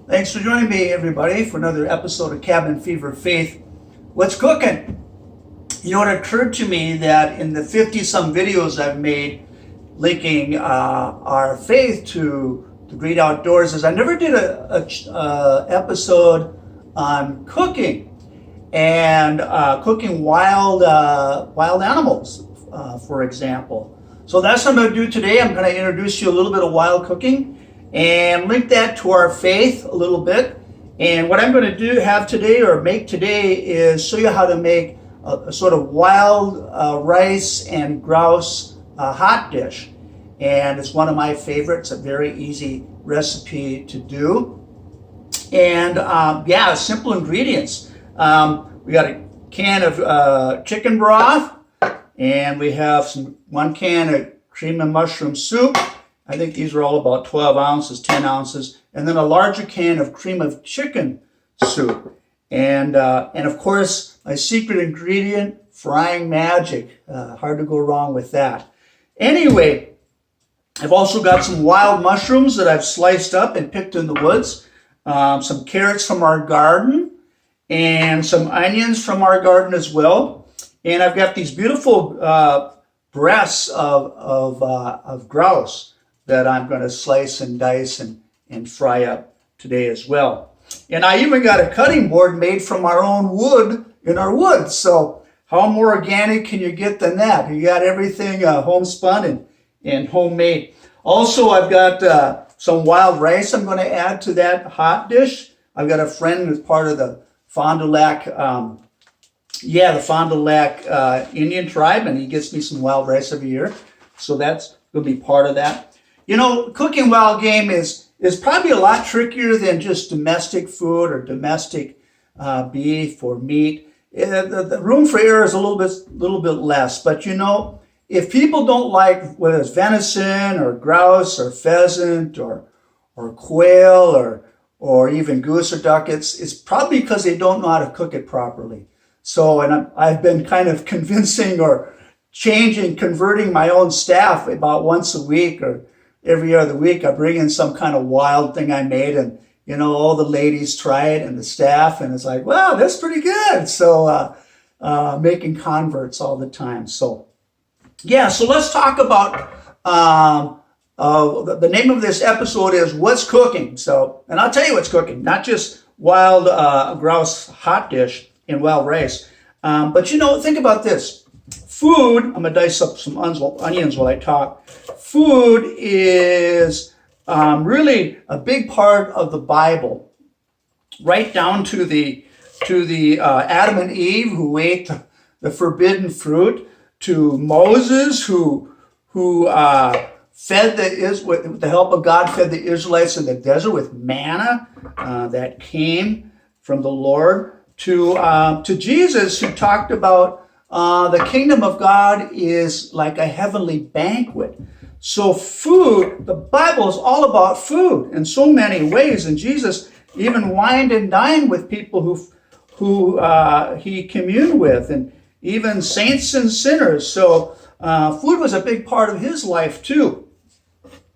Thanks for joining me, everybody, for another episode of Cabin Fever Faith. What's cooking? You know, it occurred to me that in the 50-some videos I've made linking our faith to the great outdoors, is I never did a episode on cooking and cooking wild animals, for example. So that's what I'm going to do today. I'm going to introduce you a little bit of wild cooking and link that to our faith a little bit. And what I'm going to make today is show you how to make a sort of wild rice and grouse hot dish. And it's one of my favorites, a very easy recipe to do. And simple ingredients. We got a can of chicken broth, and we have one can of cream and mushroom soup. I think these are all about 12 ounces, 10 ounces, and then a larger can of cream of chicken soup. And of course, my secret ingredient, frying magic. Hard to go wrong with that. Anyway, I've also got some wild mushrooms that I've sliced up and picked in the woods, some carrots from our garden, and some onions from our garden as well. And I've got these beautiful breasts of grouse that I'm going to slice and dice and fry up today as well. And I even got a cutting board made from our own wood in our woods. So how more organic can you get than that? You got everything homespun and homemade. Also, I've got some wild rice I'm going to add to that hot dish. I've got a friend who's part of the Fond du Lac, Indian tribe, and he gets me some wild rice every year. So that's going to be part of that. You know, cooking wild game is probably a lot trickier than just domestic food or domestic beef or meat. The room for error is a little bit less. But you know, if people don't like whether it's venison or grouse or pheasant or quail or even goose or duck, it's probably because they don't know how to cook it properly. So, and I've been kind of convincing or converting my own staff about once a week or every other week. I bring in some kind of wild thing I made, and you know, all the ladies try it and the staff, and it's like, wow, that's pretty good. So making converts all the time. So yeah, so let's talk about the name of this episode is What's Cooking. So, and I'll tell you what's cooking, not just wild grouse hot dish and wild rice, but you know, think about this. Food, I'm going to dice up some onions while I talk. Food is really a big part of the Bible, right down to the Adam and Eve who ate the forbidden fruit, to Moses who with the help of God, fed the Israelites in the desert with manna that came from the Lord, to Jesus who talked about the kingdom of God is like a heavenly banquet. So food, the Bible is all about food in so many ways. And Jesus even wined and dined with people who he communed with, and even saints and sinners. So food was a big part of his life too.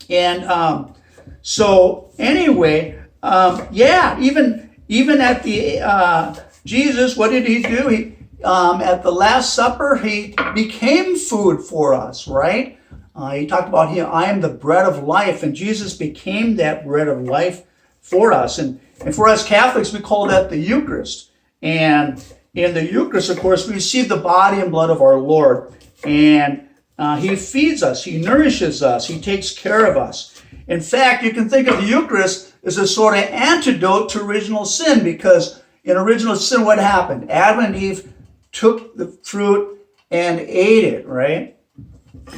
And so anyway, even at the Jesus, what did he do? At the Last Supper, he became food for us, right? He talked about I am the bread of life, and Jesus became that bread of life for us. And for us Catholics, we call that the Eucharist. And in the Eucharist, of course, we receive the body and blood of our Lord. And he feeds us, he nourishes us, he takes care of us. In fact, you can think of the Eucharist as a sort of antidote to original sin, because in original sin, what happened? Adam and Eve took the fruit and ate it, right?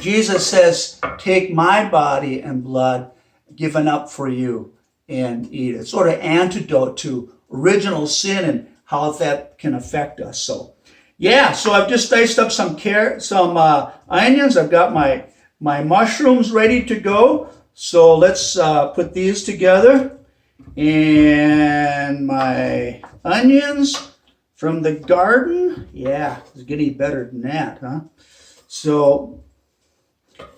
Jesus says, take my body and blood given up for you and eat it. It's sort of antidote to original sin and how that can affect us. So yeah, so I've just diced up some onions. I've got my mushrooms ready to go. So let's put these together. And my onions from the garden. Yeah, it's getting better than that, huh? So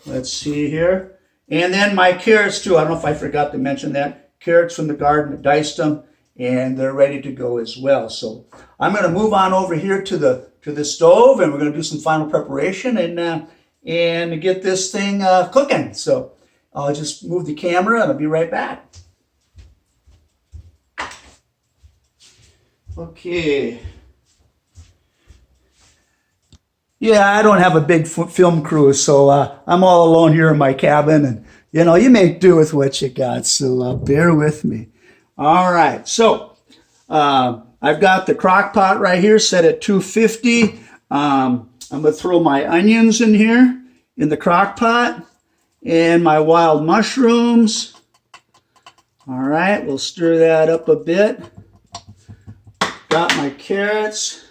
let's see here. And then my carrots too. I don't know if I forgot to mention that. carrots from the garden, I diced them, and they're ready to go as well. So I'm going to move on over here to the stove, and we're going to do some final preparation and get this thing cooking. So I'll just move the camera, and I'll be right back. Okay. Yeah, I don't have a big film crew, so I'm all alone here in my cabin, and you make do with what you got, so bear with me. All right, so I've got the crock pot right here set at 250. I'm going to throw my onions in here in the crock pot and my wild mushrooms. All right, we'll stir that up a bit. Got my carrots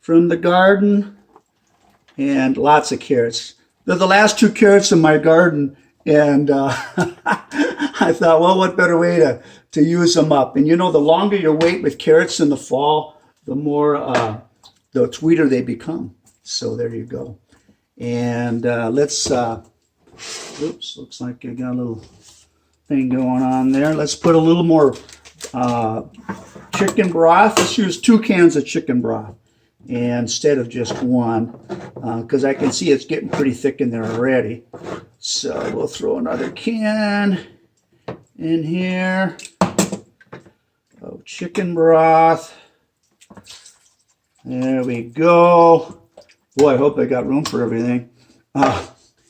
from the garden. And lots of carrots. They're the last 2 carrots in my garden, and I thought, well, what better way to use them up? And the longer you wait with carrots in the fall, the more, the sweeter they become. So there you go. And let's, oops, looks like I got a little thing going on there. Let's put a little more chicken broth. Let's use 2 cans of chicken broth instead of just 1, because I can see it's getting pretty thick in there already. So we'll throw another can in here of chicken broth. There we go. Boy, I hope I got room for everything.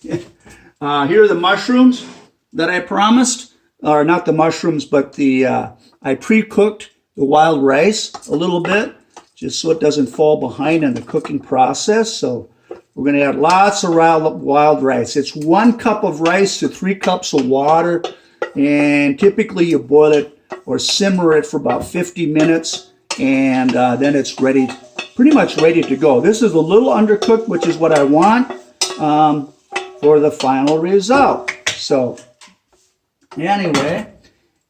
Here are the mushrooms that I promised. Or not the mushrooms, but I pre-cooked the wild rice a little bit, just so it doesn't fall behind in the cooking process. So we're going to add lots of wild rice. It's 1 cup of rice to 3 cups of water, and typically you boil it or simmer it for about 50 minutes, and then it's ready, pretty much ready to go. This is a little undercooked, which is what I want for the final result. So anyway,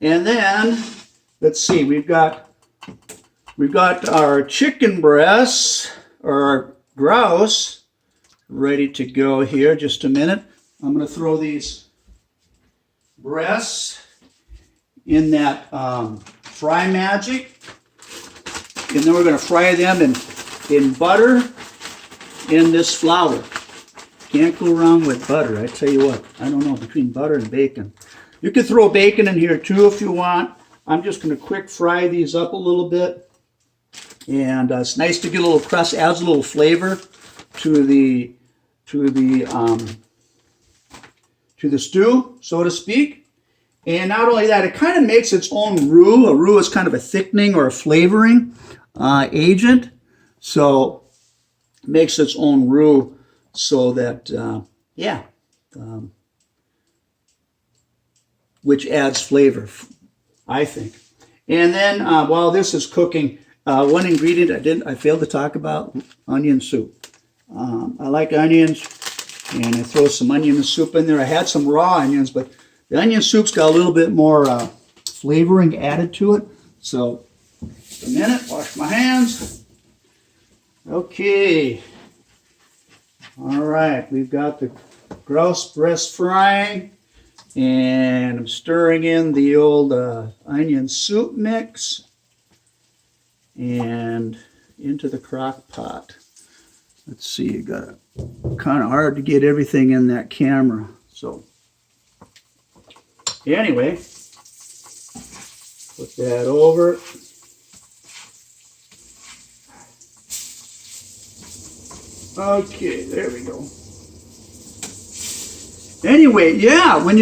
and then let's see, we've got our chicken breasts, or our grouse, ready to go here. Just a minute. I'm going to throw these breasts in that Fry Magic, and then we're going to fry them in butter in this flour. Can't go wrong with butter, I tell you what. I don't know, between butter and bacon. You can throw bacon in here too if you want. I'm just going to quick fry these up a little bit. And it's nice to get a little crust, adds a little flavor to the stew, so to speak. And not only that, it kind of makes its own roux. A roux is kind of a thickening or a flavoring agent. So it makes its own roux so that, which adds flavor, I think. And then while this is cooking, one ingredient I failed to talk about, onion soup. I like onions, and I throw some onion soup in there. I had some raw onions, but the onion soup's got a little bit more flavoring added to it. So, a minute, wash my hands. Okay. All right, we've got the grouse breast frying, and I'm stirring in the old onion soup mix and into the crock pot. Let's see, you got it kind of hard to get everything in that camera. So anyway, put that over. Okay, there we go. Anyway, yeah, when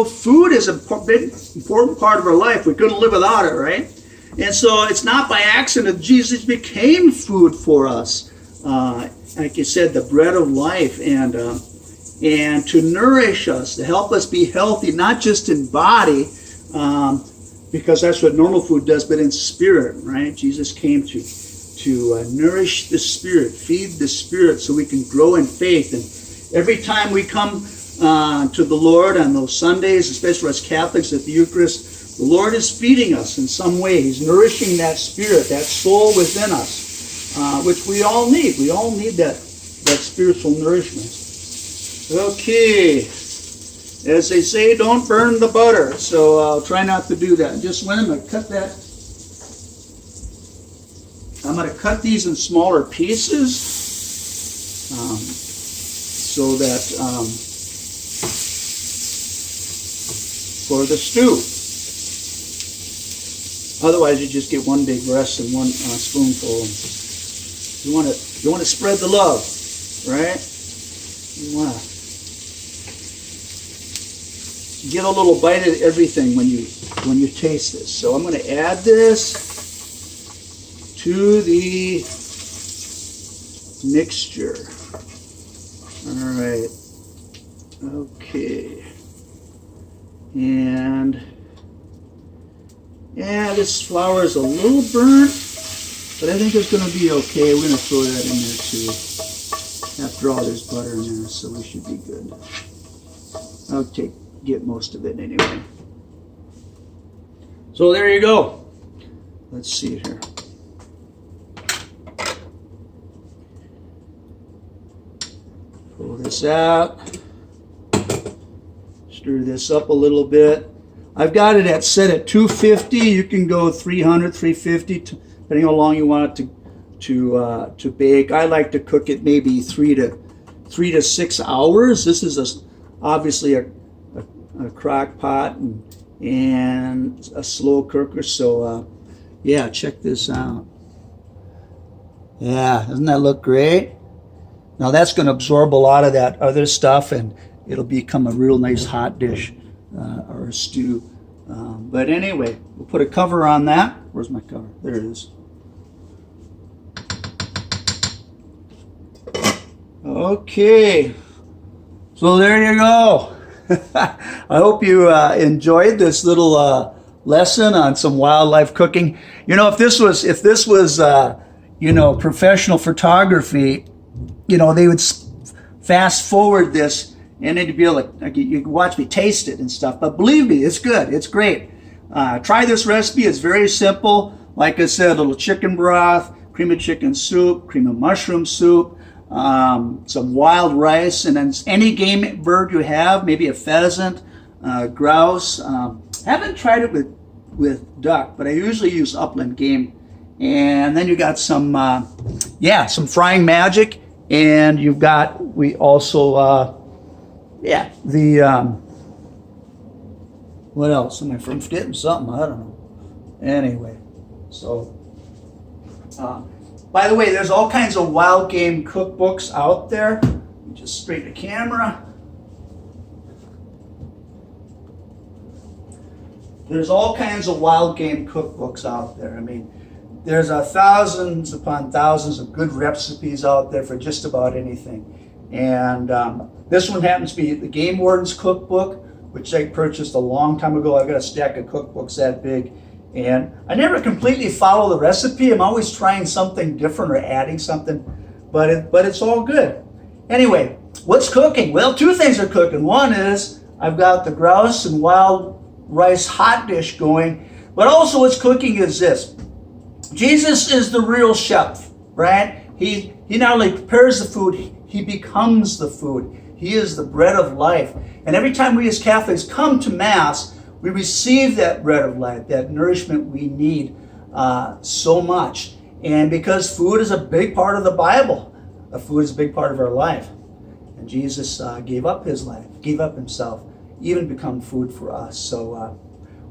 food is a big, important part of our life. We couldn't live without it, right? And so it's not by accident that Jesus became food for us. Like you said, the bread of life, and to nourish us, to help us be healthy, not just in body, because that's what normal food does, but in spirit, right? Jesus came to nourish the spirit, feed the spirit, so we can grow in faith. And every time we come to the Lord on those Sundays, especially as Catholics at the Eucharist, the Lord is feeding us in some way. He's nourishing that spirit, that soul within us, which we all need. We all need that spiritual nourishment. Okay. As they say, don't burn the butter. So I'll try not to do that. Just when I'm going to cut that, I'm going to cut these in smaller pieces so that for the stew. Otherwise, you just get one big breast and one spoonful. You want to spread the love, right? You want to get a little bite of everything when you taste this. So I'm going to add this to the mixture. All right. Okay. And yeah, this flour is a little burnt, but I think it's going to be okay. We're going to throw that in there too. After all, there's butter in there, so we should be good. I'll get most of it anyway. So there you go. Let's see it here. Pull this out. Stir this up a little bit. I've got it set at 250. You can go 300, 350, depending how long you want it to bake. I like to cook it maybe 3 to 6 hours. This is obviously a crock pot and a slow cooker. So yeah, check this out. Yeah, doesn't that look great? Now that's going to absorb a lot of that other stuff, and it'll become a real nice hot dish or a stew. But anyway, we'll put a cover on that. Where's my cover? There it is. Okay, so there you go. I hope you enjoyed this little lesson on some wildlife cooking. You know, if this was professional photography, they would fast forward this and it'd be like you can watch me taste it and stuff. But believe me, it's good. It's great. Try this recipe. It's very simple. Like I said, a little chicken broth, cream of chicken soup, cream of mushroom soup, some wild rice, and then any game bird you have, maybe a pheasant, grouse. I haven't tried it with duck, but I usually use upland game. And then you got some frying magic, and you've got what else? Am I forgetting something? I don't know. Anyway, so by the way, there's all kinds of wild game cookbooks out there. Just straighten the camera. There's all kinds of wild game cookbooks out there. I mean, there's thousands upon thousands of good recipes out there for just about anything. And this one happens to be the Game Warden's Cookbook, which I purchased a long time ago. I've got a stack of cookbooks that big. And I never completely follow the recipe. I'm always trying something different or adding something, but it's all good. Anyway, what's cooking? Well, two things are cooking. One is I've got the grouse and wild rice hot dish going, but also what's cooking is this. Jesus is the real chef, right? He not only prepares the food, he becomes the food. He is the bread of life. And every time we as Catholics come to Mass, we receive that bread of life, that nourishment we need so much. And because food is a big part of the Bible, food is a big part of our life. And Jesus gave up his life, gave up himself, even become food for us. So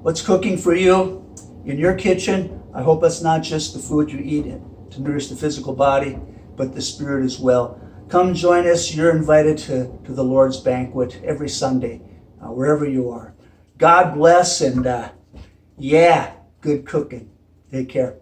what's cooking for you in your kitchen? I hope it's not just the food you eat to nourish the physical body, but the spirit as well. Come join us. You're invited to the Lord's banquet every Sunday, wherever you are. God bless, and good cooking. Take care.